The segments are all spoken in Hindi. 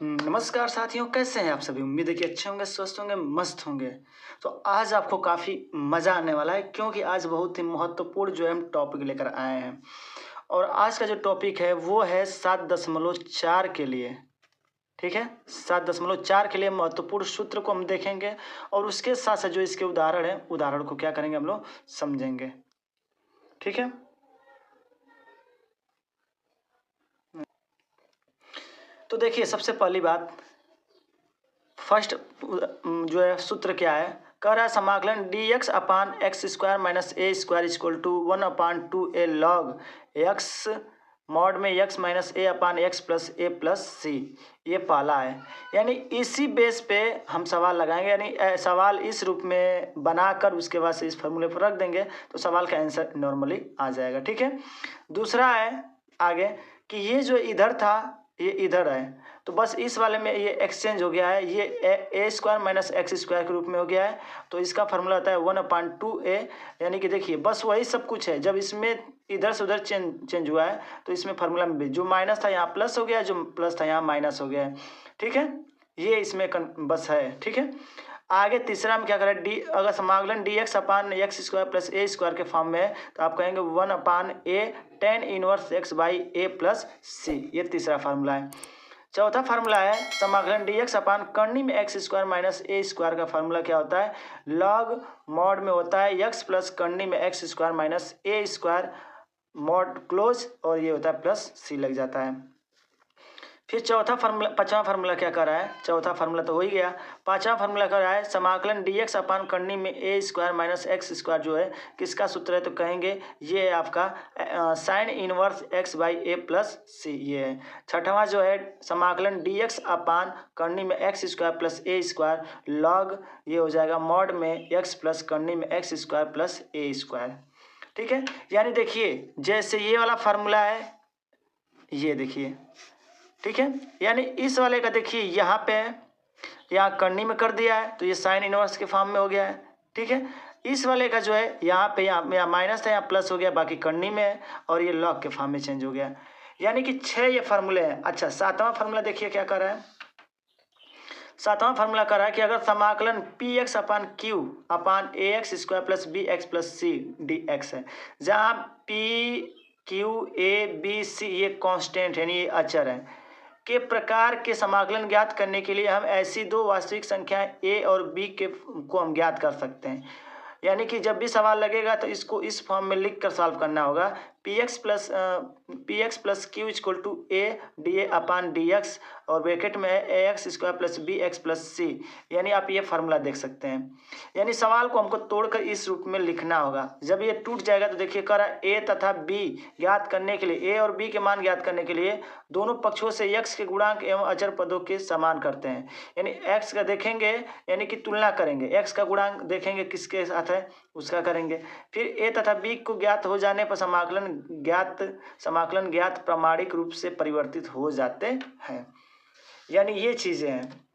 नमस्कार साथियों, कैसे हैं आप सभी। उम्मीद है कि अच्छे होंगे, स्वस्थ होंगे, मस्त होंगे। तो आज आपको काफ़ी मज़ा आने वाला है, क्योंकि आज बहुत ही महत्वपूर्ण जो है हम टॉपिक लेकर आए हैं। और आज का जो टॉपिक है वो है 7.4 के लिए। ठीक है, 7.4 के लिए महत्वपूर्ण सूत्र को हम देखेंगे और उसके साथ साथ जो इसके उदाहरण है, उदाहरण को क्या करेंगे हम लोग समझेंगे। ठीक है, तो देखिए सबसे पहली बात, फर्स्ट जो है सूत्र क्या है, कह रहा है समाकलन dx upon x square minus a square equal to 1/2a log x mod में x minus a upon x plus a plus c. ये पहला है, यानी इसी बेस पे हम सवाल लगाएंगे, यानी सवाल इस रूप में बनाकर उसके बाद से इस फॉर्मूले पर रख देंगे तो सवाल का आंसर नॉर्मली आ जाएगा। ठीक है, दूसरा है आगे कि ये जो इधर था ये इधर है, तो बस इस वाले में ये एक्सचेंज हो गया है, ये ए स्क्वायर माइनस एक्स स्क्वायर के रूप में हो गया है। तो इसका फार्मूला आता है 1/2a, यानी कि देखिए बस वही सब कुछ है। जब इसमें इधर से उधर चेंज हुआ है तो इसमें फार्मूला में भी जो माइनस था यहाँ प्लस हो गया, जो प्लस था यहाँ माइनस हो गया है। ठीक है, ये इसमें बस है। ठीक है, आगे तीसरा में क्या करें, अगर समाकलन dx upon x square plus a square के फॉर्म में है तो आप कहेंगे 1/a tan inverse x by a plus c. ये तीसरा फार्मूला है। चौथा फार्मूला है समाकलन dx अपान करनी में x square minus a square का फार्मूला क्या होता है, लॉग मॉड में होता है x प्लस करनी में x square minus a square mod close, और ये होता है प्लस सी लग जाता है। फिर चौथा फार्मूला, पांचवा फार्मूला क्या कर रहा है, चौथा फार्मूला तो हो ही गया। पांचवा फार्मूला कर रहा है समाकलन dx अपान करनी में ए स्क्वायर माइनस एक्स स्क्वायर जो है किसका सूत्र है, तो कहेंगे ये है आपका sine inverse x by a plus c. ये है। छठवां जो है समाकलन dx अपान करनी में x square plus a square log, ये हो जाएगा मॉड में एक्स प्लस करनी में x square plus a square. ठीक है, यानी देखिए जैसे ये वाला फार्मूला है, ये देखिए। ठीक है, यानी इस वाले का देखिए यहाँ पे यहाँ करनी में कर दिया है तो ये साइन इनवर्स के फॉर्म में हो गया है। ठीक है, इस वाले का जो है यहाँ पे यहाँ माइनस था, यहाँ प्लस हो गया, बाकी करनी में है, और ये लॉग के फॉर्म में चेंज हो गया। यानी कि 6 ये फार्मूले हैं। अच्छा, सातवां फार्मूला देखिए क्या कर रहा है। सातवां फार्मूला कर रहा है कि अगर समाकलन p x upon q upon a x square plus b x plus c d x है, जहाँ p q a b c ये कांस्टेंट है, यानी ये अचर है, के प्रकार के समाकलन ज्ञात करने के लिए हम ऐसी दो वास्तविक संख्याएं a और b को हम ज्ञात कर सकते हैं। यानी कि जब भी सवाल लगेगा तो इसको इस फॉर्म में लिख कर सॉल्व करना होगा। P x plus q equal to a d a upon d x, और ब्रैकेट में है a x square plus b x plus c. यानी आप ये फार्मूला देख सकते हैं। यानी सवाल को हमको तोड़कर इस रूप में लिखना होगा। जब ये टूट जाएगा तो देखिए कह रहा है ए तथा बी ज्ञात करने के लिए, ए और बी के मान ज्ञात करने के लिए दोनों पक्षों से एक्स के गुणांक एवं अचर पदों के समान करते हैं। यानी एक्स का देखेंगे, यानी कि तुलना करेंगे, एक्स का गुणांक देखेंगे किसके साथ है उसका करेंगे। फिर ए तथा बी को ज्ञात हो जाने पर समाकलन ज्ञात प्रामाणिक रूप से परिवर्तित हो जाते हैं। यानी ये चीजें हैं।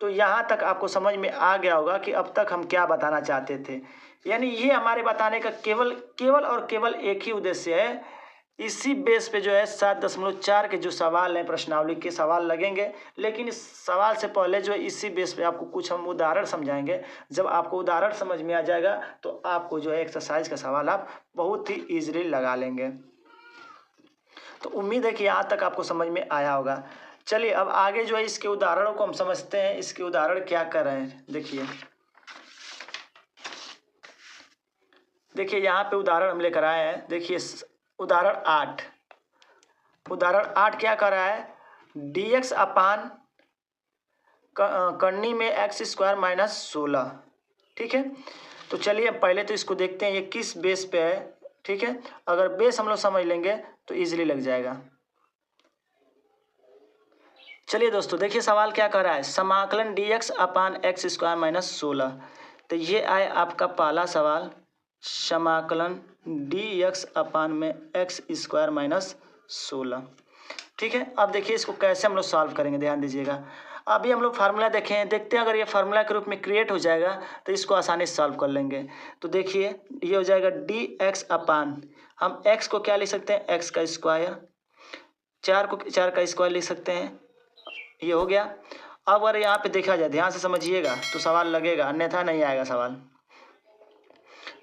तो यहाँ तक आपको समझ में आ गया होगा कि अब तक हम क्या बताना चाहते थे। यानी ये हमारे बताने का केवल एक ही उद्देश्य है। इसी बेस पे जो है 7.4 के जो सवाल हैं, प्रश्नावली के सवाल लगेंगे, लेकिन इस सवाल से पहले जो है इसी बेस पे आपको कुछ हम उदाहरण समझाएंगे। जब आपको उदाहरण समझ में आ जाएगा तो आपको जो है एक्सरसाइज का सवाल आप बहुत ही ईजिली लगा लेंगे। तो उम्मीद है कि यहाँ तक आपको समझ में आया होगा। चलिए अब आगे जो है इसके उदाहरणों को हम समझते हैं। इसके उदाहरण क्या कर रहे हैं देखिए यहाँ पे उदाहरण हम लेकर आए हैं। देखिए उदाहरण 8 क्या कर रहा है, dx अपान करनी में एक्स स्क्वायर माइनस 16। ठीक है, तो चलिए पहले तो इसको देखते हैं ये किस बेस पे है। ठीक है, अगर बेस हम लोग समझ लेंगे तो इजीली लग जाएगा। चलिए दोस्तों देखिए सवाल क्या कर रहा है, समाकलन dx upon x square minus 16। तो ये आए आपका पहला सवाल, समाकलन dx अपान में एक्स स्क्वायर माइनस 16। ठीक है, अब देखिए इसको कैसे हम लोग सॉल्व करेंगे, ध्यान दीजिएगा। अभी हम लोग फार्मूला देखते हैं अगर ये फार्मूला के रूप में क्रिएट हो जाएगा तो इसको आसानी से सॉल्व कर लेंगे। तो देखिए ये हो जाएगा dx अपान, हम x को क्या लिख सकते हैं, x का स्क्वायर, 4 को 4 का स्क्वायर लिख सकते हैं, ये हो गया। अब अगर यहाँ पे देखा जाए, ध्यान से समझिएगा तो सवाल लगेगा, अन्यथा नहीं आएगा सवाल।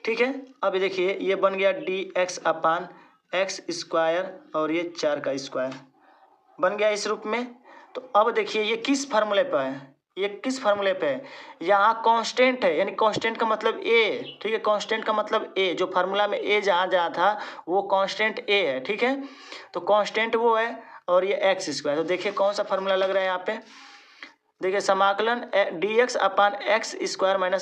ठीक है, अब देखिए ये बन गया dx/x² और ये 4 का स्क्वायर बन गया इस रूप में। तो अब देखिए ये किस फार्मूले पे है, ये किस फार्मूले पे है, यहाँ कांस्टेंट है, यानी कांस्टेंट का मतलब ए। ठीक है, कांस्टेंट का मतलब ए, जो फार्मूला में ए जहाँ जहाँ था वो कांस्टेंट ए है। ठीक है, तो कांस्टेंट वो है और ये x²। तो देखिए कौन सा फार्मूला लग रहा है यहाँ पे, देखिए समाकलन dx/x² -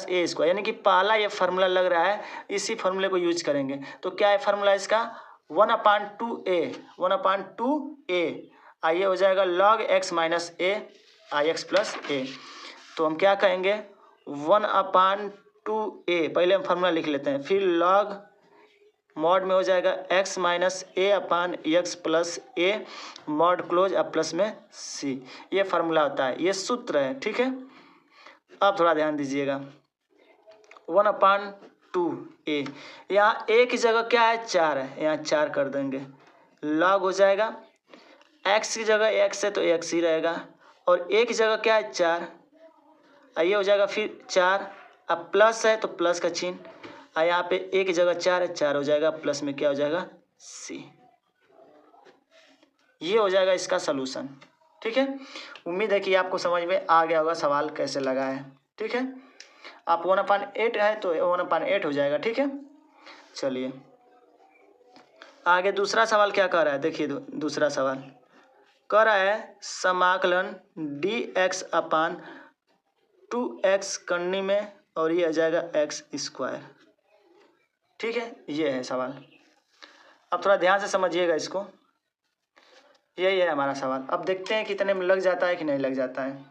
a², यानी कि पहला ये फार्मूला लग रहा है, इसी फार्मूले को यूज करेंगे। तो क्या है फार्मूला इसका, 1/2a आइए हो जाएगा log x - a ix + a। तो हम क्या कहेंगे 1/2a, पहले हम फार्मूला लिख लेते हैं, फिर log मॉड में हो जाएगा x - a/x + a mod close अब प्लस में c। ये फार्मूला होता है, ये सूत्र है। ठीक है, अब थोड़ा ध्यान दीजिएगा, 1/2a, यहाँ a की जगह क्या है 4 है, यहाँ 4 कर देंगे, log हो जाएगा, x की जगह x है तो x ही रहेगा, और a की जगह क्या है 4, ये हो जाएगा फिर 4, अब प्लस है तो प्लस का चिन्ह, यहाँ पे a की जगह 4 है, 4 हो जाएगा, प्लस में क्या हो जाएगा c। ये हो जाएगा इसका सलूशन। ठीक है, उम्मीद है कि आपको समझ में आ गया होगा सवाल कैसे लगा है। ठीक है, आप 1/8 है तो 1/8 हो जाएगा। ठीक है, चलिए आगे दूसरा सवाल क्या कह रहा है, देखिए दूसरा सवाल कह रहा है समाकलन dx/2x करने में और ये आ जाएगा x²। ठीक है, ये है सवाल। अब थोड़ा ध्यान से समझिएगा इसको, यही है हमारा सवाल। अब देखते हैं कितने में लग जाता है कि नहीं लग जाता है।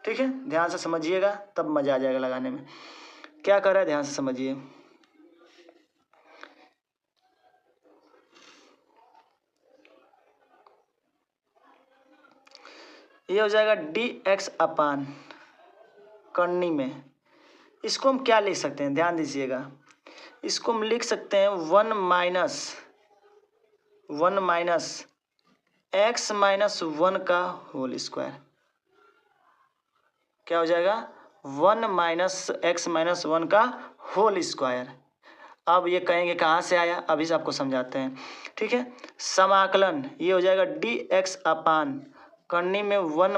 ठीक है, ध्यान से समझिएगा तब मज़ा आ जाएगा लगाने में। क्या कर रहा है, ध्यान से समझिए। ये हो जाएगा dx/ करनी में, इसको हम क्या लिख सकते हैं, ध्यान दीजिएगा, इसको हम लिख सकते हैं 1 - x - 1 का होल स्क्वायर। क्या हो जाएगा 1 - x - 1 का होल स्क्वायर। अब ये कहेंगे कहाँ से आया, अभी से आपको समझाते हैं। ठीक है, समाकलन ये हो जाएगा dx/ करनी में 1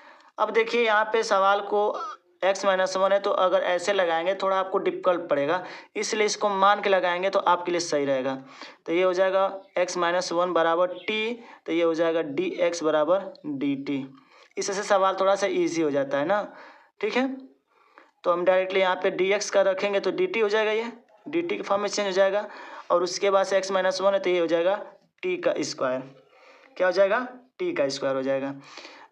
- अब देखिए यहाँ पे सवाल को x - 1 है तो अगर ऐसे लगाएंगे थोड़ा आपको डिफिकल्ट पड़ेगा, इसलिए इसको मान के लगाएंगे तो आपके लिए सही रहेगा। तो ये हो जाएगा x - 1 बराबर t, तो ये हो जाएगा dx बराबर dt। इससे सवाल थोड़ा सा इजी हो जाता है ना। ठीक है, तो हम डायरेक्टली यहाँ पे dx का रखेंगे तो dt हो जाएगा, ये dt के फॉर्म में चेंज हो जाएगा, और उसके बाद से x - 1 है तो ये हो जाएगा t का स्क्वायर। क्या हो जाएगा t का स्क्वायर हो जाएगा।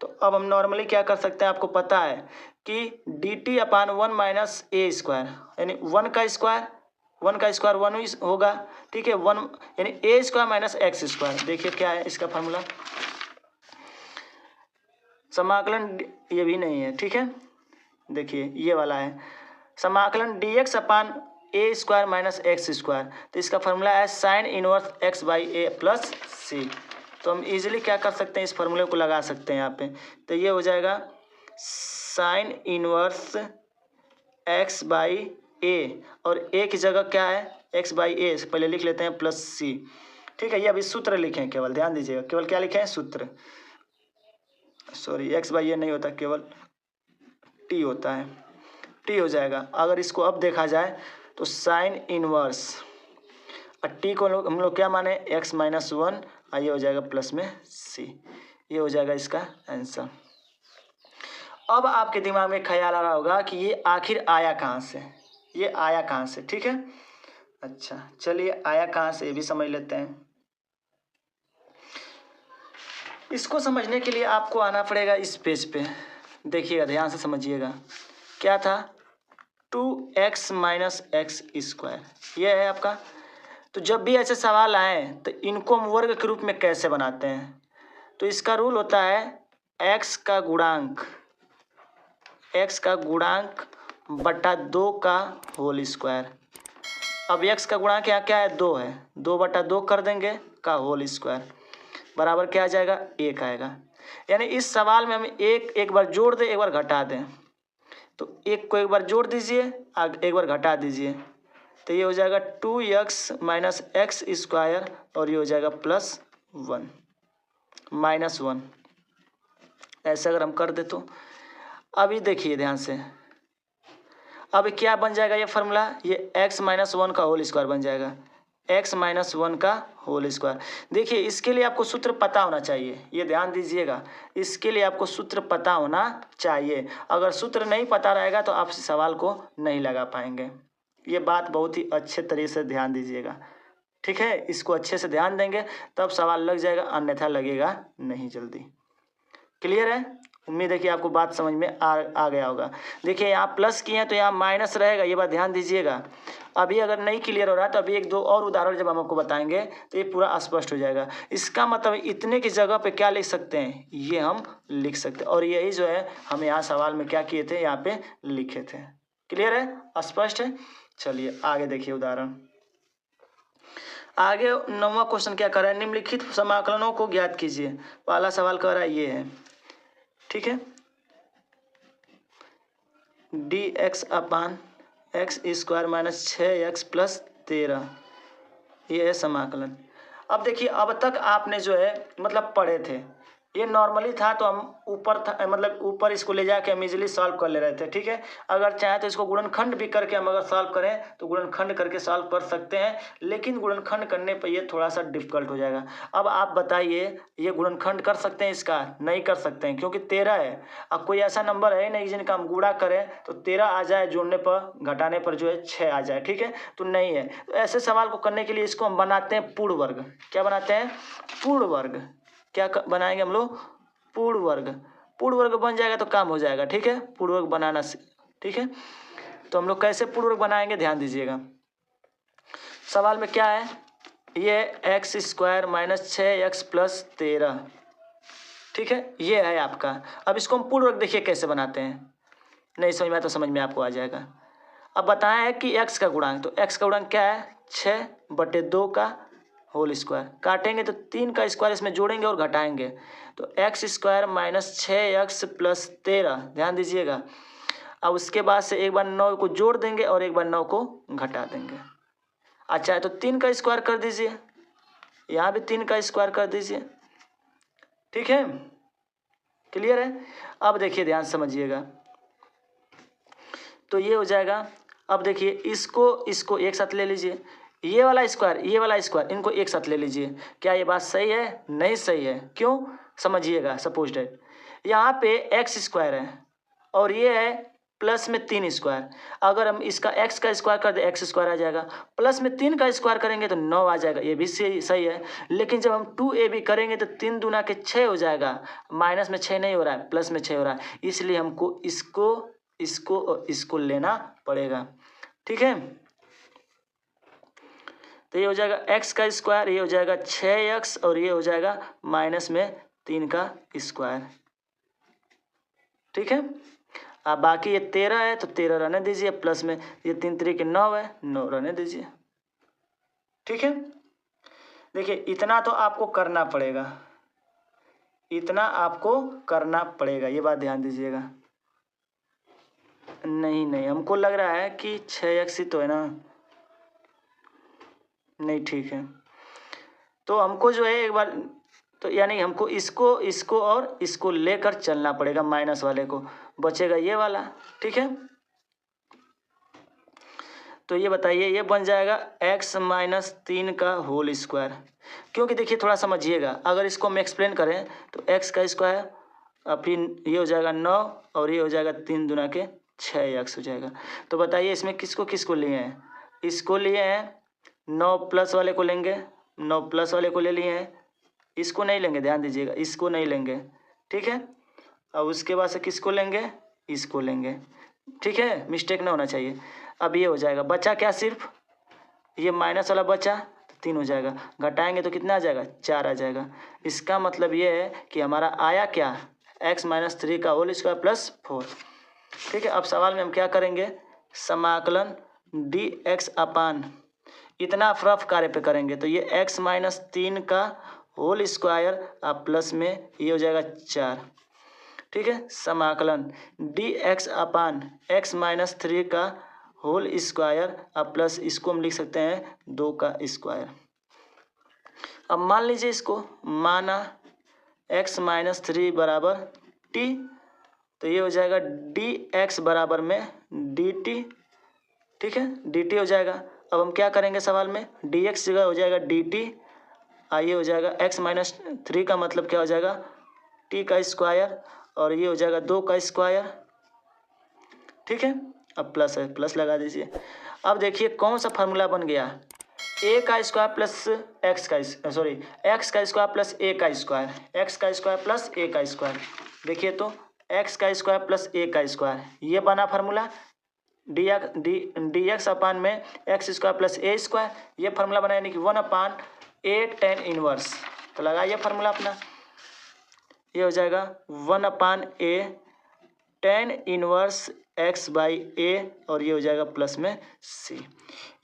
तो अब हम नॉर्मली क्या कर सकते हैं, आपको पता है कि dt/1 - a², यानी 1 का स्क्वायर 1 ही होगा। ठीक है, 1 यानी a² - x²। देखिए क्या है इसका फार्मूला, समाकलन ये भी नहीं है। ठीक है, देखिए ये वाला है समाकलन dx/a² - x²। तो इसका फार्मूला है sin इनवर्स x/a + c। तो हम इजीली क्या कर सकते हैं, इस फार्मूले को लगा सकते हैं यहाँ पे। तो ये हो जाएगा sin इनवर्स x/a, और a की जगह क्या है x/a, पहले लिख लेते हैं +c। ठीक है, ये अभी सूत्र लिखे हैं, केवल ध्यान दीजिएगा, केवल क्या लिखे हैं सूत्र, सॉरी x/a नहीं होता, केवल t होता है, t हो जाएगा। अगर इसको अब देखा जाए तो साइन इनवर्स, और t को हम लोग क्या माने x - 1, ये हो जाएगा प्लस में c। ये हो जाएगा इसका आंसर। अब आपके दिमाग में ख्याल आ रहा होगा कि ये आखिर आया कहाँ से, ये आया कहाँ से। ठीक है, अच्छा चलिए आया कहाँ से ये भी समझ लेते हैं। इसको समझने के लिए आपको आना पड़ेगा इस पेज पे, देखिएगा ध्यान से समझिएगा। क्या था 2x - x², ये है आपका। तो जब भी ऐसे सवाल आए तो इनको हम वर्ग के रूप में कैसे बनाते हैं, तो इसका रूल होता है x का गुणांक बटा 2 का होल स्क्वायर। अब x का गुणांक यहाँ क्या है 2 है, 2/2 कर देंगे का होल स्क्वायर बराबर क्या आ जाएगा 1 आएगा। यानी इस सवाल में हम एक बार जोड़ दें, एक बार घटा दें। तो एक को एक बार जोड़ दीजिए, एक बार घटा दीजिए, तो ये हो जाएगा 2x माइनस एक्स स्क्वायर और ये हो जाएगा +1 -1। ऐसे अगर हम कर दे तो अभी देखिए ध्यान से, अब क्या बन जाएगा ये फार्मूला, ये x माइनस 1 का होल स्क्वायर बन जाएगा, x माइनस 1 का होल स्क्वायर। देखिए इसके लिए आपको सूत्र पता होना चाहिए, ये ध्यान दीजिएगा, इसके लिए आपको सूत्र पता होना चाहिए। अगर सूत्र नहीं पता रहेगा तो आप सवाल को नहीं लगा पाएंगे। ये बात बहुत ही अच्छे तरीके से ध्यान दीजिएगा, ठीक है। इसको अच्छे से ध्यान देंगे तब सवाल लग जाएगा, अन्यथा लगेगा नहीं जल्दी। क्लियर है? उम्मीद है कि आपको बात समझ में आ गया होगा। देखिए यहाँ प्लस किए हैं तो यहाँ माइनस रहेगा, ये बात ध्यान दीजिएगा। अभी अगर नहीं क्लियर हो रहा है तो अभी एक दो और उदाहरण जब हम आपको बताएंगे तो ये पूरा स्पष्ट हो जाएगा। इसका मतलब इतने की जगह पे क्या लिख सकते हैं, ये हम लिख सकते हैं। और यही जो है हम यहाँ सवाल में क्या किए थे, यहाँ पे लिखे थे। क्लियर है? स्पष्ट है? चलिए आगे देखिए उदाहरण। आगे 9वां क्वेश्चन क्या कर रहा है, निम्नलिखित समाकलनों को ज्ञात कीजिए। पहला सवाल कर रहा है ये है, ठीक है, dx upon x square minus 6x plus 13, ये है समाकलन। अब देखिए अब तक आपने जो है मतलब पढ़े थे, ये नॉर्मली था तो हम ऊपर था मतलब ऊपर इसको ले जाके हम इजीली सॉल्व कर ले रहे थे, ठीक है। अगर चाहे तो इसको गुणनखंड भी करके हम अगर सॉल्व करें तो गुणनखंड करके सॉल्व कर सकते हैं, लेकिन गुणनखंड करने पर ये थोड़ा सा डिफिकल्ट हो जाएगा। अब आप बताइए ये गुणनखंड कर सकते हैं इसका? नहीं कर सकते हैं, क्योंकि 13 है। अब कोई ऐसा नंबर है नहीं जिनका हम गुणा करें तो 13 आ जाए, जोड़ने पर घटाने पर जो है 6 आ जाए, ठीक है, तो नहीं है। तो ऐसे सवाल को करने के लिए इसको हम बनाते हैं पूर्ण वर्ग। क्या बनाते हैं? पूर्ण वर्ग। क्या बनाएंगे हम लोग? पूर्ण वर्ग। पूर्ण वर्ग बन जाएगा तो काम हो जाएगा, ठीक है। पूर्ण वर्ग बनाना, ठीक है। तो हम लोग कैसे पूर्ण वर्ग बनाएंगे ध्यान दीजिएगा। सवाल में क्या है, ये x square minus 6x plus 13, ठीक है, ये है आपका। अब इसको हम पूर्ण वर्ग देखिए कैसे बनाते हैं, नहीं समझ में आया तो समझ में आपको आ जाएगा। अब बताया है कि x का गुणांक, तो x का गुणांक क्या है, 6/2 का होल स्क्वायर। काटेंगे तो 3 का स्क्वायर इसमें जोड़ेंगे और घटाएंगे, तो x square minus 6x plus 13, ध्यान दीजिएगा। अब उसके बाद से एक बार 9 को जोड़ देंगे और एक बार 9 को घटा देंगे। अच्छा है तो 3 का स्क्वायर कर दीजिए, यहाँ भी 3 का स्क्वायर कर दीजिए, ठीक है। क्लियर है? अब देखिए ध्यान समझिएगा, तो ये हो जाएगा। अब देखिए इसको एक साथ ले लीजिए, ये वाला स्क्वायर इनको एक साथ ले लीजिए। क्या ये बात सही है? नहीं सही है। क्यों? समझिएगा। सपोज डेट यहाँ पे एक्स स्क्वायर है और ये है प्लस में 3 स्क्वायर। अगर हम इसका एक्स का स्क्वायर कर दे एक्स स्क्वायर आ जाएगा, प्लस में 3 का स्क्वायर करेंगे तो 9 आ जाएगा, ये भी सही है। लेकिन जब हम 2ab करेंगे तो 3 दूना के 6 हो जाएगा, माइनस में 6 नहीं हो रहा है, प्लस में 6 हो रहा है, इसलिए हमको इसको और इसको लेना पड़ेगा, ठीक है। तो ये हो जाएगा x का स्क्वायर, ये हो जाएगा 6x और ये हो जाएगा माइनस में 3 का स्क्वायर, ठीक है। अब बाकी ये 13 है तो 13 रहने दीजिए, प्लस में ये 3 3 के 9 है, 9 रहने दीजिए, ठीक है। देखिए इतना तो आपको करना पड़ेगा, इतना आपको करना पड़ेगा, ये बात ध्यान दीजिएगा। नहीं हमको लग रहा है कि 6x ही तो है ना, नहीं ठीक है। तो हमको जो है एक बार तो यानी हमको इसको और इसको लेकर चलना पड़ेगा, माइनस वाले को, बचेगा ये वाला, ठीक है। तो ये बताइए ये बन जाएगा x माइनस 3 का होल स्क्वायर। क्योंकि देखिए थोड़ा समझिएगा, अगर इसको हम एक्सप्लेन करें तो x का स्क्वायर फिर ये हो जाएगा 9 और ये हो जाएगा 3 दूना के 6x हो जाएगा। तो बताइए इसमें किसको लिए हैं? इसको लिए हैं, 9 प्लस वाले को लेंगे, 9 प्लस वाले को ले लिए हैं, इसको नहीं लेंगे, ध्यान दीजिएगा, इसको नहीं लेंगे, ठीक है। अब उसके बाद से किसको लेंगे? इसको लेंगे, ठीक है, मिस्टेक ना होना चाहिए। अब ये हो जाएगा, बचा क्या, सिर्फ ये माइनस वाला बचा तो 3 हो जाएगा, घटाएंगे तो कितना आ जाएगा, 4 आ जाएगा। इसका मतलब ये है कि हमारा आया क्या, x माइनस 3 का होल स्क्वायर प्लस 4, ठीक है। अब सवाल में हम क्या करेंगे, समाकलन dx अपान इतना रफ कार्य पे करेंगे, तो ये x माइनस 3 का होल स्क्वायर अब प्लस में ये हो जाएगा 4। ठीक है, समाकलन डी एक्स अपान एक्स माइनस 3 का होल स्क्वायर अब प्लस इसको हम लिख सकते हैं 2 का स्क्वायर। अब मान लीजिए इसको माना x माइनस 3 बराबर t, तो ये हो जाएगा डी एक्स बराबर में डी टी। ठीक है, डी टी हो जाएगा। अब हम क्या करेंगे सवाल में, डी एक्स जगह हो जाएगा डी टी, ये हो जाएगा x माइनस 3 का मतलब क्या हो जाएगा t का स्क्वायर, और ये हो जाएगा 2 का स्क्वायर। ठीक है, अब प्लस है, प्लस लगा दीजिए। अब देखिए कौन सा फार्मूला बन गया, ए का स्क्वायर प्लस एक्स का एक्स का स्क्वायर प्लस ए का स्क्वायर, एक्स का स्क्वायर प्लस ए का स्क्वायर। देखिए तो एक्स का स्क्वायर प्लस ए का स्क्वायर, ये बना फार्मूला डी एक्स अपान में x square plus a square, ये फार्मूला बना, यानी कि 1 अपान ए टेन इनवर्स। तो लगाइए फार्मूला अपना, ये हो जाएगा 1 अपान ए टेन इनवर्स एक्स बाई ए, और ये हो जाएगा प्लस में सी।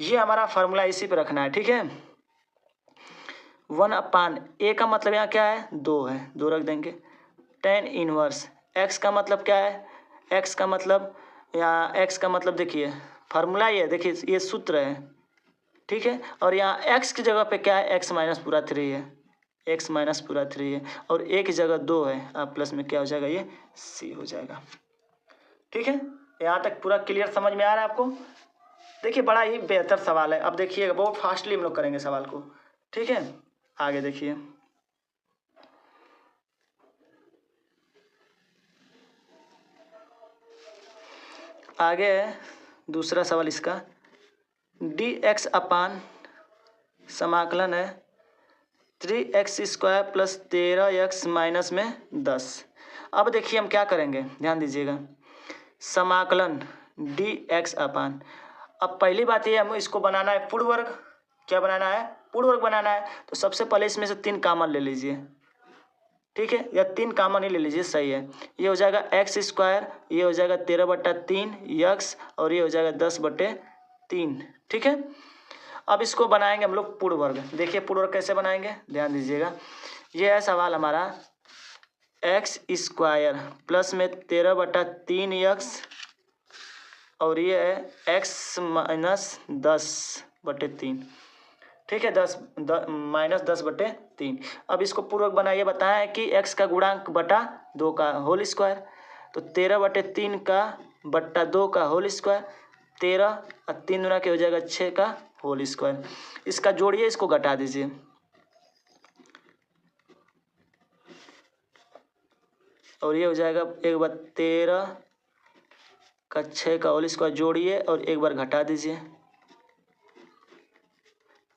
ये हमारा फार्मूला इसी पे रखना है। ठीक है, 1 अपान ए का मतलब यहाँ क्या है 2 है, 2 रख देंगे। टेन इनवर्स एक्स का मतलब क्या है, एक्स का मतलब यहाँ एक्स का मतलब देखिए फार्मूला ये देखिए ये सूत्र है। ठीक है, और यहाँ एक्स की जगह पे क्या है, एक्स माइनस पूरा 3 है, एक्स माइनस पूरा 3 है, और ए की जगह 2 है, अब प्लस में क्या हो जाएगा ये सी हो जाएगा। ठीक है, यहाँ तक पूरा क्लियर समझ में आ रहा है आपको। देखिए बड़ा ही बेहतर सवाल है। अब देखिएगा बहुत फास्टली हम लोग करेंगे सवाल को। ठीक है, आगे देखिए, आगे है दूसरा सवाल इसका, डी एक्स अपान समाकलन है 3x square plus 13x minus में 10। अब देखिए हम क्या करेंगे, ध्यान दीजिएगा, समाकलन डी एक्स अपान, अब पहली बात ये हमें इसको बनाना है पूर्ण वर्ग। क्या बनाना है, पूर्ण वर्ग बनाना है। तो सबसे पहले इसमें से 3 कॉमन ले लीजिए। ठीक है, या 3 कॉमन ही ले लीजिए, सही है। ये हो जाएगा एक्स स्क्वायर, ये हो जाएगा 13/3 यक्स, और ये हो जाएगा 10/3। ठीक है, अब इसको बनाएंगे हम लोग पूर्ण वर्ग। देखिए पूर्ण वर्ग कैसे बनाएंगे, ध्यान दीजिएगा। ये है सवाल हमारा एक्स स्क्वायर प्लस में 13/3 यक्स, और ये है एक्स माइनस 10/3। ठीक है, माइनस 10/3। अब इसको पूर्वक बनाइए, बताया कि x का गुणांक बटा 2 का होल स्क्वायर, तो 13/3 का बट्टा 2 का होल स्क्वायर, 13 और 3 गुना के हो जाएगा 6 का होल स्क्वायर। इसका जोड़िए, इसको घटा दीजिए, और ये हो जाएगा 1/13 का 6 का होल स्क्वायर, जोड़िए और एक बार घटा दीजिए,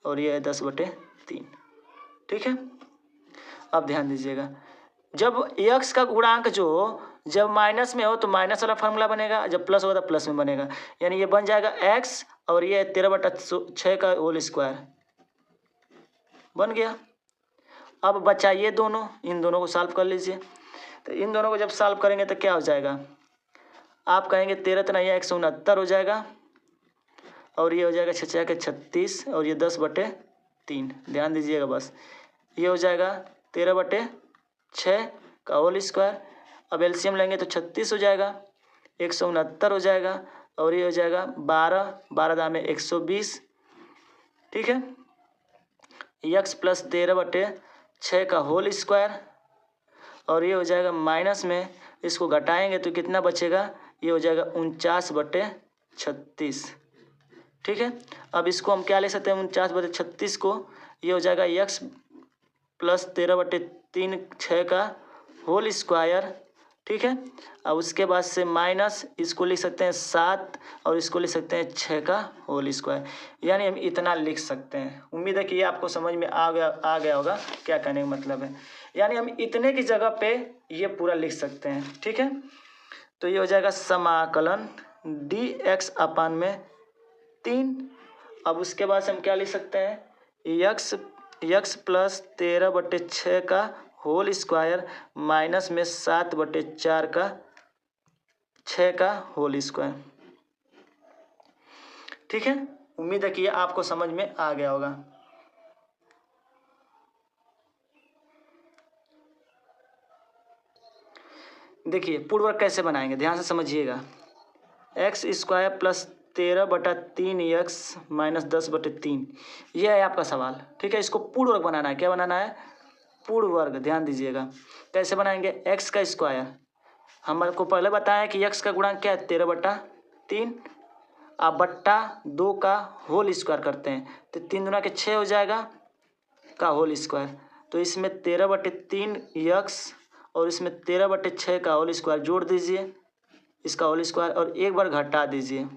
और ये है 10/3। ठीक है, अब ध्यान दीजिएगा, जब x का गुणांक जो जब माइनस में हो तो माइनस वाला फार्मूला बनेगा, जब प्लस होगा तो प्लस में बनेगा, यानी ये बन जाएगा x, और ये 13/6 का होल स्क्वायर बन गया। अब बचाइए दोनों, इन दोनों को सॉल्व कर लीजिए। तो इन दोनों को जब सॉल्व करेंगे तो क्या हो जाएगा, आप कहेंगे 13 नहीं है 169 हो जाएगा, और ये हो जाएगा 6 के 36, और ये 10/3। ध्यान दीजिएगा बस, ये हो जाएगा 13/6 का होल स्क्वायर। अब एलसीएम लेंगे तो 36 हो जाएगा, 169 हो जाएगा, और ये हो जाएगा 12 दाम में 120। ठीक है, यक्स प्लस 13/6 का होल स्क्वायर, और ये हो जाएगा माइनस में, इसको घटाएंगे तो कितना बचेगा, ये हो जाएगा 49/36। ठीक है, अब इसको हम क्या ले सकते हैं 49/36 को, ये हो जाएगा यक्स प्लस 13/3 6 का होल स्क्वायर। ठीक है, अब उसके बाद से माइनस इसको लिख सकते हैं 7, और इसको लिख सकते हैं 6 का होल स्क्वायर, यानी हम इतना लिख सकते हैं। उम्मीद है कि ये आपको समझ में आ गया होगा क्या कहने का मतलब है, यानी हम इतने की जगह पे ये पूरा लिख सकते हैं। ठीक है, तो ये हो जाएगा समाकलन डी एक्स अपान में 3। अब उसके बाद से हम क्या लिख सकते हैं, यक्स प्लस 13/6 का होल स्क्वायर माइनस में 7/4 का 6 का होल स्क्वायर। ठीक है, उम्मीद है कि ये आपको समझ में आ गया होगा। देखिए पूर्ण वर्ग कैसे बनाएंगे, ध्यान से समझिएगा। एक्स स्क्वायर प्लस 13/3 माइनस 10/3, यह है आपका सवाल। ठीक है, इसको पूर्ण वर्ग बनाना है। क्या बनाना है? पूर्ण वर्ग। ध्यान दीजिएगा कैसे बनाएंगे। एक्स का स्क्वायर, हमको पहले बताया कि एक्स का गुणांक क्या है, 13/3। आप बट्टा 2 का होल स्क्वायर करते हैं तो 3 दूना के 6 हो जाएगा का होल स्क्वायर। तो इसमें 13/3 यक्स और इसमें 13/6 का होल स्क्वायर जोड़ दीजिए, इसका होल स्क्वायर, और एक बार घटा दीजिए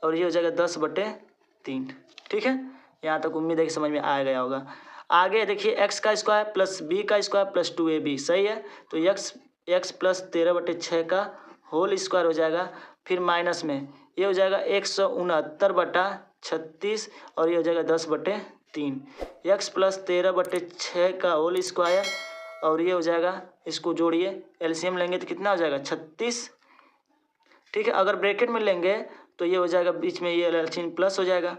और ये हो जाएगा 10/3। ठीक है, यहाँ तक उम्मीद है कि समझ में आ गया होगा। आगे देखिए एक्स का स्क्वायर प्लस बी का स्क्वायर प्लस 2ab, सही है। तो एक्स प्लस 13/6 का होल स्क्वायर हो जाएगा, फिर माइनस में ये हो जाएगा 169/36 और ये हो जाएगा 10/3। एक्स प्लस 13/6 का होल स्क्वायर और ये हो जाएगा, इसको जोड़िए, एलसीएम लेंगे तो कितना हो जाएगा 36। ठीक है, अगर ब्रैकेट में लेंगे तो ये हो जाएगा, बीच में ये एलसीएम प्लस हो जाएगा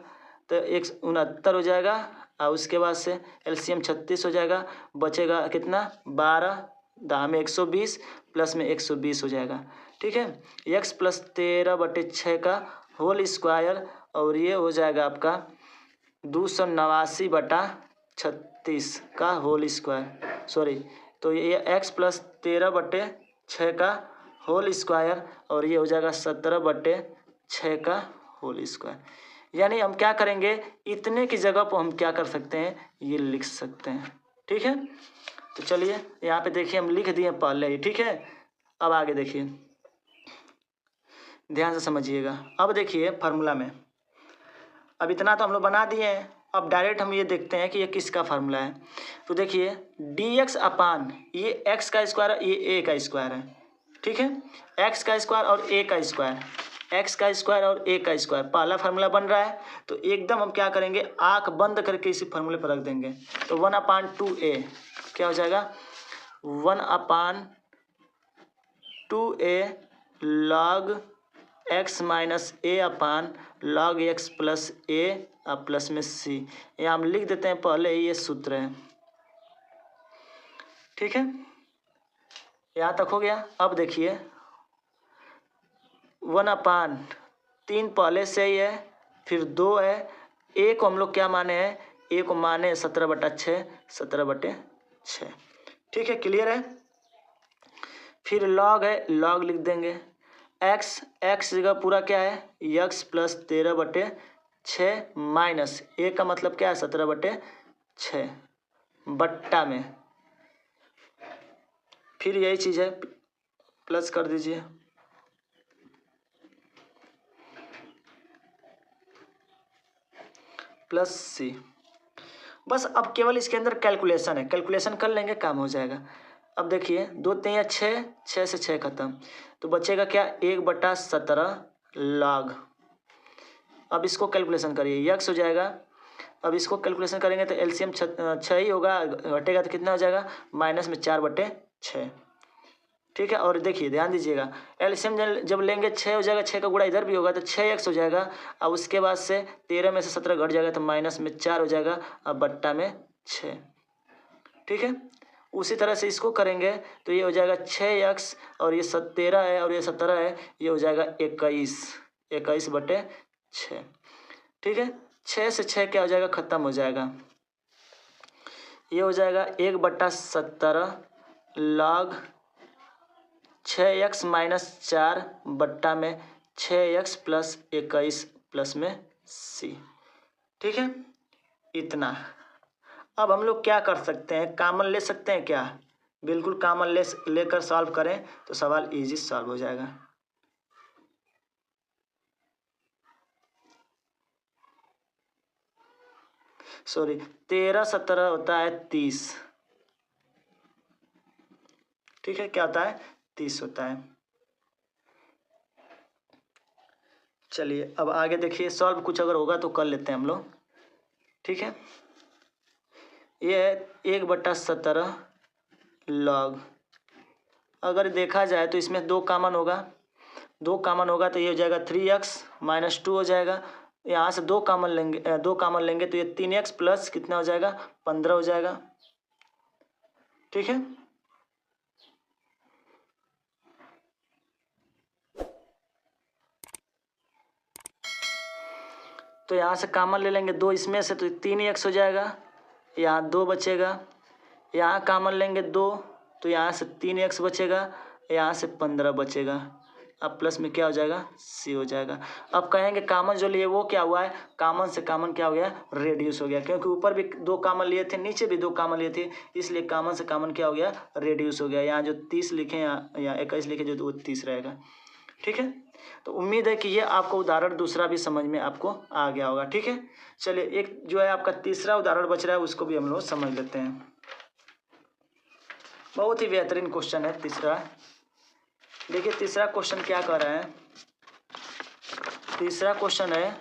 तो 169 हो जाएगा और उसके बाद से एलसीएम 36 हो जाएगा। बचेगा कितना, 12 दाह में 120 प्लस में 120 हो जाएगा। ठीक है, एक्स प्लस 13/6 का होल स्क्वायर और ये हो जाएगा आपका 289/36 का होल स्क्वायर, सॉरी। तो ये एक्स प्लस 13/6 का होल स्क्वायर और ये हो जाएगा 17/6 का होल स्क्वायर। यानी हम क्या करेंगे, इतने की जगह पर हम क्या कर सकते हैं, ये लिख सकते हैं। ठीक है, तो चलिए यहाँ पे देखिए हम लिख दिए पहले ही। ठीक है, अब आगे देखिए, ध्यान से समझिएगा। अब देखिए फार्मूला में, अब इतना तो हम लोग बना दिए हैं, अब डायरेक्ट हम ये देखते हैं कि ये किसका फार्मूला है। तो देखिए dx अपान ये एक्स का स्क्वायर, ये ए का स्क्वायर है। ठीक है, एक्स का स्क्वायर और ए का स्क्वायर, एक्स का स्क्वायर और ए का स्क्वायर, पहला फार्मूला बन रहा है। तो एकदम हम क्या करेंगे, आंख बंद करके इसी फार्मूले पर रख देंगे। तो 1/2a क्या हो जाएगा, 1/2a log x minus a upon log x plus a plus में c। यहाँ हम लिख देते हैं पहले ही, ये सूत्र है। ठीक है, यहाँ तक हो गया। अब देखिए 1/3 पहले से ही है, फिर 2 है, ए को हम लोग क्या माने हैं, ए को माने 17/6, 17/6। ठीक है, क्लियर है। फिर लॉग है, लॉग लिख देंगे। एक्स जगह पूरा क्या है, एक्स प्लस 13/6 माइनस ए का मतलब क्या है 17/6 बट्टा में, फिर यही चीज़ है, प्लस कर दीजिए, प्लस सी। बस अब केवल इसके अंदर कैलकुलेशन है, कैलकुलेशन कर लेंगे काम हो जाएगा। अब देखिए 2 3 6, 6 से 6 खत्म, तो बचेगा क्या, 1/17 log। अब इसको कैलकुलेशन करिए, यक्स हो जाएगा। अब इसको कैलकुलेशन करेंगे तो एलसीएम 6 ही होगा, घटेगा तो कितना हो जाएगा, माइनस में 4/6। ठीक है, और देखिए ध्यान दीजिएगा, एलसीएम जब लेंगे 6 हो जाएगा, 6 का गुणा इधर भी होगा तो 6x हो जाएगा। अब उसके बाद से 13 में से 17 घट जाएगा तो माइनस में 4 हो जाएगा, अब बट्टा में 6। ठीक है, उसी तरह से इसको करेंगे तो ये हो जाएगा 6x और ये 13 है और ये 17 है, ये हो जाएगा 21/6। ठीक है, 6 से 6 क्या हो जाएगा, ख़त्म हो जाएगा। ये हो जाएगा 1/17 log 6x माइनस 4 बट्टा में 6x प्लस 21 प्लस में c। ठीक है, इतना। अब हम लोग क्या कर सकते हैं, कॉमन ले सकते हैं क्या, बिल्कुल कॉमन लेकर सॉल्व करें तो सवाल इजी सॉल्व हो जाएगा। सॉरी, 13 17 होता है 30। ठीक है, क्या होता है, 30 होता है। चलिए अब आगे देखिए, सॉल्व कुछ अगर होगा तो कर लेते हैं हम लोग। ठीक है, ये है 1/17 log। अगर देखा जाए तो इसमें 2 कॉमन होगा, 2 कॉमन होगा तो ये हो जाएगा 3x माइनस 2 हो जाएगा। यहाँ से 2 कॉमन लेंगे, 2 कॉमन लेंगे तो ये 3x प्लस कितना हो जाएगा, 15 हो जाएगा। ठीक है, तो यहाँ से कॉमन ले लेंगे 2 इसमें से, तो 3x हो जाएगा, यहाँ 2 बचेगा, यहाँ कॉमन लेंगे 2, तो यहाँ से 3x बचेगा, यहाँ से 15 बचेगा। अब प्लस में क्या हो जाएगा, c हो जाएगा। अब कहेंगे कॉमन जो लिए वो क्या हुआ है, कॉमन से कॉमन क्या हो गया, रेड्यूस हो गया, क्योंकि ऊपर भी 2 कॉमन लिए थे, नीचे भी 2 कॉमन लिए थे, इसलिए कॉमन से कॉमन क्या हो गया, रेड्यूस हो गया। यहाँ जो 30 लिखे, यहाँ 21 लिखे, जो वो 30 रहेगा। ठीक है, तो उम्मीद है कि ये आपको उदाहरण दूसरा भी समझ में आपको आ गया होगा। ठीक है, चलिए एक जो है आपका तीसरा उदाहरण बच रहा है, उसको भी हम लोग समझ लेते हैं। बहुत ही बेहतरीन क्वेश्चन है तीसरा। देखिए तीसरा क्वेश्चन क्या कर रहा है, तीसरा क्वेश्चन है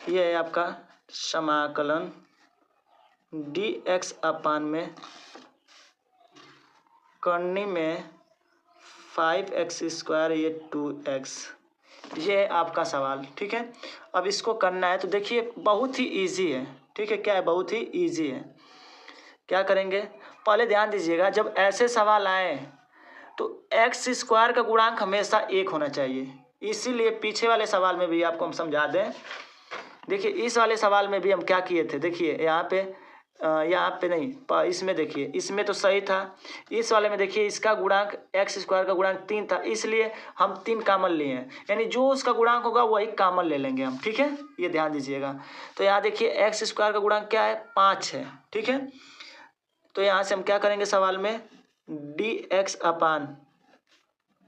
ये है आपका समाकलन dx अपान में करनी में 5x² ये 2x, ये है आपका सवाल। ठीक है, अब इसको करना है तो देखिए बहुत ही इजी है। ठीक है, क्या है, बहुत ही इजी है। क्या करेंगे, पहले ध्यान दीजिएगा, जब ऐसे सवाल आए तो x² का गुणांक हमेशा 1 होना चाहिए। इसीलिए पीछे वाले सवाल में भी आपको हम समझा दें। देखिए इस वाले सवाल में भी हम क्या किए थे, देखिए यहाँ पे नहीं, इसमें देखिए, इसमें तो सही था। इस वाले में देखिए इसका गुणांक x² का गुणांक 3 था, इसलिए हम 3 कॉमन लिए हैं, यानी जो उसका गुणांक होगा वही कॉमन ले लेंगे हम। ठीक है, ये ध्यान दीजिएगा। तो यहाँ देखिए x² का गुणांक क्या है, 5 है। ठीक है, तो यहाँ से हम क्या करेंगे, सवाल में dx अपान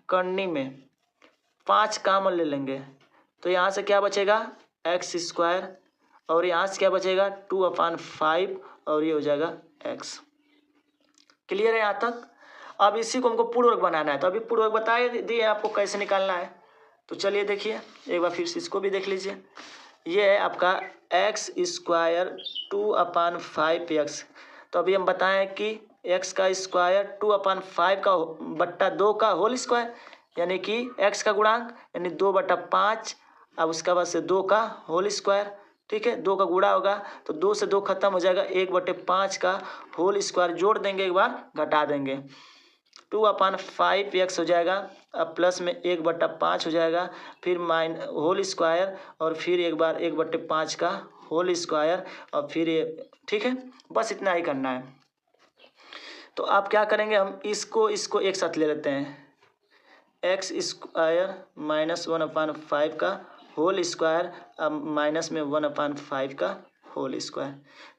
करनी में 5 कॉमन ले लेंगे, तो यहाँ से क्या बचेगा x², और यहाँ से क्या बचेगा 2/5, और ये हो जाएगा x। क्लियर है यहाँ तक। अब इसी को हमको पूर्वक बनाना है, तो अभी पूर्वक बता दिए आपको कैसे निकालना है। तो चलिए देखिए एक बार फिर से इसको भी देख लीजिए। ये है आपका x² 2/5x। तो अभी हम बताएं कि x का स्क्वायर 2/5 का बट्टा 2 का होल स्क्वायर, यानी कि x का गुणांक यानी 2/5, अब उसका बाद से 2 का होल स्क्वायर। ठीक है, 2 का गुणा होगा तो 2 से 2 खत्म हो जाएगा, 1/5 का होल स्क्वायर जोड़ देंगे, एक बार घटा देंगे, 2/5x हो जाएगा। अब प्लस में 1/5 हो जाएगा, फिर होल स्क्वायर, और फिर एक बार 1/5 का होल स्क्वायर, और फिर ये। ठीक है, बस इतना ही करना है। तो आप क्या करेंगे, हम इसको एक साथ ले लेते हैं, x² -1/5 का होल स्क्वायर, अब माइनस में 1/5 का होल स्क्वायर।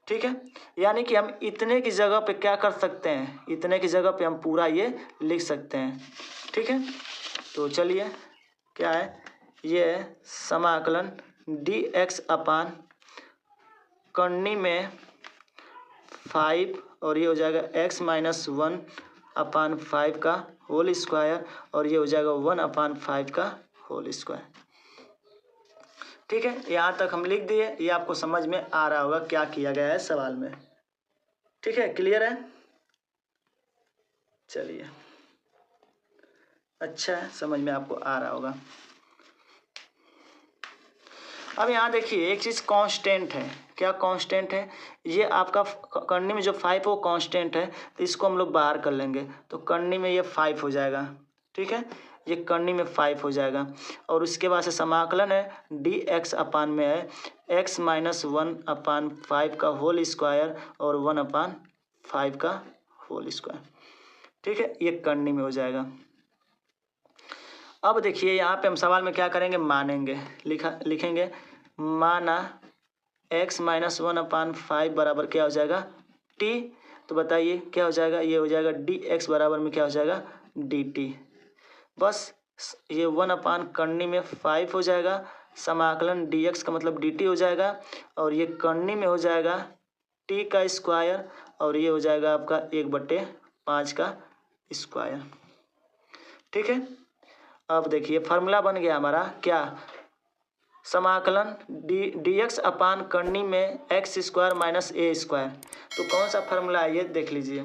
ठीक है, यानी कि हम इतने की जगह पे क्या कर सकते हैं, इतने की जगह पे हम पूरा ये लिख सकते हैं। ठीक है, तो चलिए क्या है, ये है समाकलन dx अपान करनी में 5, और ये हो जाएगा x - 1/5 का होल स्क्वायर, और ये हो जाएगा 1/5 का होल स्क्वायर। ठीक है, यहाँ तक हम लिख दिए, ये आपको समझ में आ रहा होगा क्या किया गया है सवाल में। ठीक है, क्लियर है। चलिए, अच्छा है, समझ में आपको आ रहा होगा। अब यहाँ देखिए एक चीज़ कांस्टेंट है। क्या कांस्टेंट है, ये आपका करनी में जो 5 वो कांस्टेंट है, तो इसको हम लोग बाहर कर लेंगे, तो करनी में ये 5 हो जाएगा। ठीक है, ये करनी में 5 हो जाएगा, और उसके बाद से समाकलन है dx अपान में है x - 1/5 का होल स्क्वायर, और 1/5 का होल स्क्वायर। ठीक है, ये करनी में हो जाएगा। अब देखिए यहाँ पे हम सवाल में क्या करेंगे, मानेंगे, लिखेंगे माना x - 1/5 बराबर क्या हो जाएगा t। तो बताइए क्या हो जाएगा, ये हो जाएगा dx बराबर में क्या हो जाएगा dt। बस ये 1 करनी में 5 हो जाएगा, समाकलन dx का मतलब dt हो जाएगा, और ये करनी में हो जाएगा t का स्क्वायर, और ये हो जाएगा आपका 1/5 का स्क्वायर। ठीक है, अब देखिए फार्मूला बन गया हमारा क्या, समाकलन dx अपान करनी में x² - a²। तो कौन सा फार्मूला है ये देख लीजिए,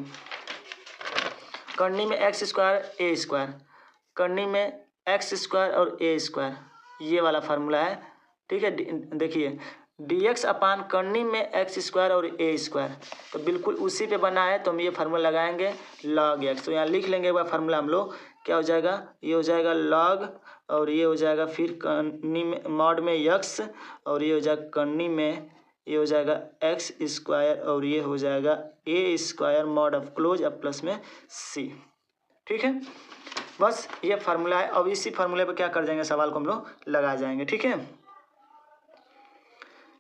करनी में x² a², करनी में x² और a², ये वाला फार्मूला है। ठीक है, देखिए dx अपान करनी में x² और a², तो बिल्कुल उसी पे बना है, तो हम ये फार्मूला लगाएंगे log x। तो यहाँ लिख लेंगे एक बार फार्मूला हम लोग क्या हो जाएगा, ये हो जाएगा log और ये हो जाएगा फिर करनी में मॉड में x और ये हो जाएगा करनी में ये हो जाएगा एक्स स्क्वायर और ये हो जाएगा ए स्क्वायर मॉड ऑफ क्लोज अब प्लस में c। ठीक है, बस ये फार्मूला है। अब इसी फार्मूले पे क्या कर जाएंगे, सवाल को हम लोग लगा जाएंगे। ठीक है,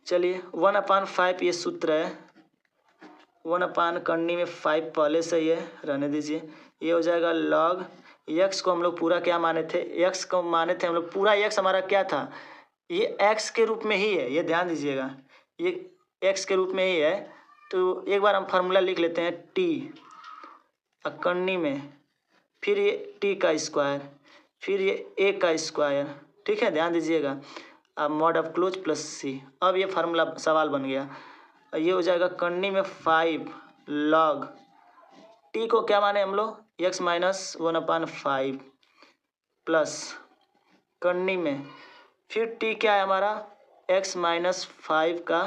चलिए 1/5 ये सूत्र है, 1 करनी में 5 पहले से ही है, रहने दीजिए। ये हो जाएगा log x को हम लोग पूरा क्या माने थे, x को माने थे हम लोग पूरा, x हमारा क्या था, ये x के रूप में ही है, ये ध्यान दीजिएगा, ये x के रूप में ही है। तो एक बार हम फार्मूला लिख लेते हैं, t करनी में फिर ये t का स्क्वायर फिर ये a का स्क्वायर। ठीक है, ध्यान दीजिएगा, अब mod of close plus c। अब ये फार्मूला सवाल बन गया। ये हो जाएगा करनी में 5 log t को क्या माने हम लोग, x माइनस 1/5 प्लस करनी में फिर t क्या है हमारा, x माइनस 5 का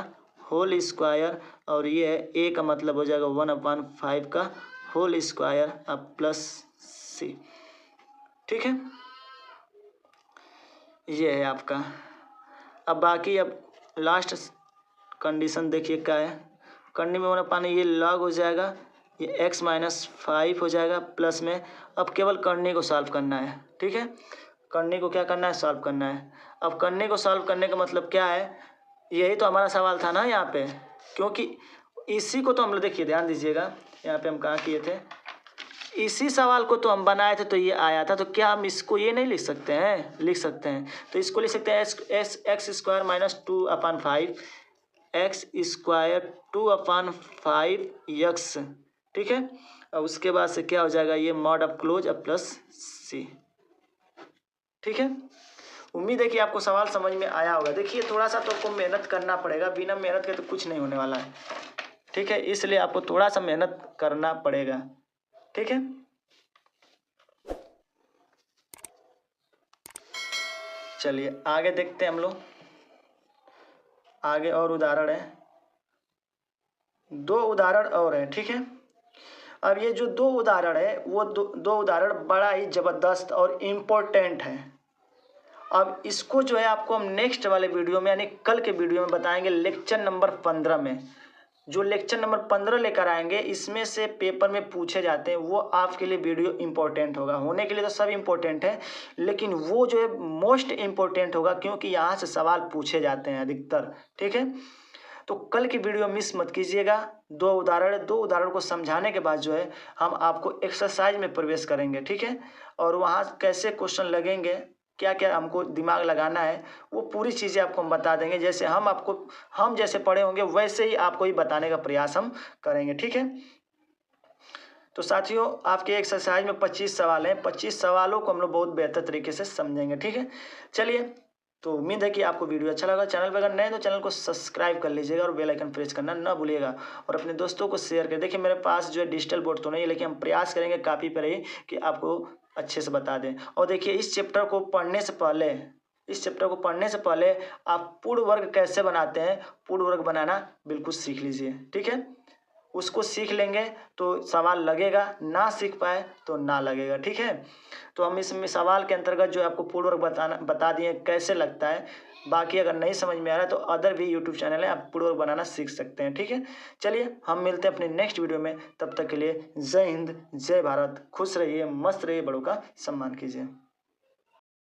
होल स्क्वायर और ये है a का मतलब हो जाएगा 1/5 का होल स्क्वायर अब प्लस c। ठीक है, ये है आपका। अब बाकी अब लास्ट कंडीशन देखिए क्या है, करनी में होना पानी ये log हो जाएगा, ये x माइनस 5 हो जाएगा प्लस में। अब केवल करनी को सॉल्व करना है। ठीक है, करनी को क्या करना है, सॉल्व करना है। अब करनी को सॉल्व करने का मतलब क्या है, यही तो हमारा सवाल था ना यहाँ पे, क्योंकि इसी को तो हम लोग देखिए ध्यान दीजिएगा, यहाँ पे हम कहाँ किए थे, इसी सवाल को तो हम बनाए थे तो ये आया था। तो क्या हम इसको ये नहीं लिख सकते हैं, लिख सकते हैं। तो इसको लिख सकते हैं x square minus 2/5 x square 2/5 x। ठीक है, और उसके बाद से क्या हो जाएगा, ये मॉड ऑफ क्लोज अब प्लस c। ठीक है, उम्मीद है कि आपको सवाल समझ में आया होगा। देखिए थोड़ा सा तो आपको मेहनत करना पड़ेगा, बिना मेहनत के तो कुछ नहीं होने वाला है। ठीक है, इसलिए आपको थोड़ा सा मेहनत करना पड़ेगा। ठीक है, चलिए आगे देखते हैं हम लोग, आगे और उदाहरण है, 2 उदाहरण और है। ठीक है, अब ये जो 2 उदाहरण है वो दो उदाहरण बड़ा ही ज़बरदस्त और इम्पोर्टेंट है। अब इसको जो है आपको हम नेक्स्ट वाले वीडियो में यानी कल के वीडियो में बताएंगे, लेक्चर नंबर 15 में। जो लेक्चर नंबर 15 लेकर आएंगे इसमें से पेपर में पूछे जाते हैं, वो आपके लिए वीडियो इम्पोर्टेंट होगा। होने के लिए तो सब इम्पोर्टेंट है, लेकिन वो जो है मोस्ट इम्पोर्टेंट होगा, क्योंकि यहाँ से सवाल पूछे जाते हैं अधिकतर। ठीक है, तो कल की वीडियो मिस मत कीजिएगा। 2 उदाहरण को समझाने के बाद जो है हम आपको एक्सरसाइज में प्रवेश करेंगे। ठीक है, और वहाँ कैसे क्वेश्चन लगेंगे, क्या क्या हमको दिमाग लगाना है, वो पूरी चीज़ें आपको हम बता देंगे। जैसे हम जैसे पढ़े होंगे वैसे ही आपको ही बताने का प्रयास हम करेंगे। ठीक है, तो साथियों आपके एक्सरसाइज में 25 सवाल हैं, 25 सवालों को हम लोग बहुत बेहतर तरीके से समझेंगे। ठीक है, चलिए, तो उम्मीद है कि आपको वीडियो अच्छा लगा। चैनल पर अगर नए तो चैनल को सब्सक्राइब कर लीजिएगा और बेल आइकन प्रेस करना ना भूलिएगा, और अपने दोस्तों को शेयर करें। देखिए मेरे पास जो है डिजिटल बोर्ड तो नहीं है, लेकिन हम प्रयास करेंगे कापी पर ही कि आपको अच्छे से बता दें। और देखिए इस चैप्टर को पढ़ने से पहले आप पूर्ण वर्ग कैसे बनाते हैं, पूर्ण वर्ग बनाना बिल्कुल सीख लीजिए। ठीक है, उसको सीख लेंगे तो सवाल लगेगा, ना सीख पाए तो ना लगेगा। ठीक है, तो हम इसमें सवाल के अंतर्गत जो है आपको पूर्ण वर्ग बता दिए कैसे लगता है। बाकी अगर नहीं समझ में आ रहा है तो अदर भी यूट्यूब चैनल है, आप पूर्ण वर्ग बनाना सीख सकते हैं। ठीक है, चलिए हम मिलते हैं अपने नेक्स्ट वीडियो में, तब तक के लिए जय हिंद, जय भारत, खुश रहिए, मस्त रहिए, बड़ों का सम्मान कीजिए।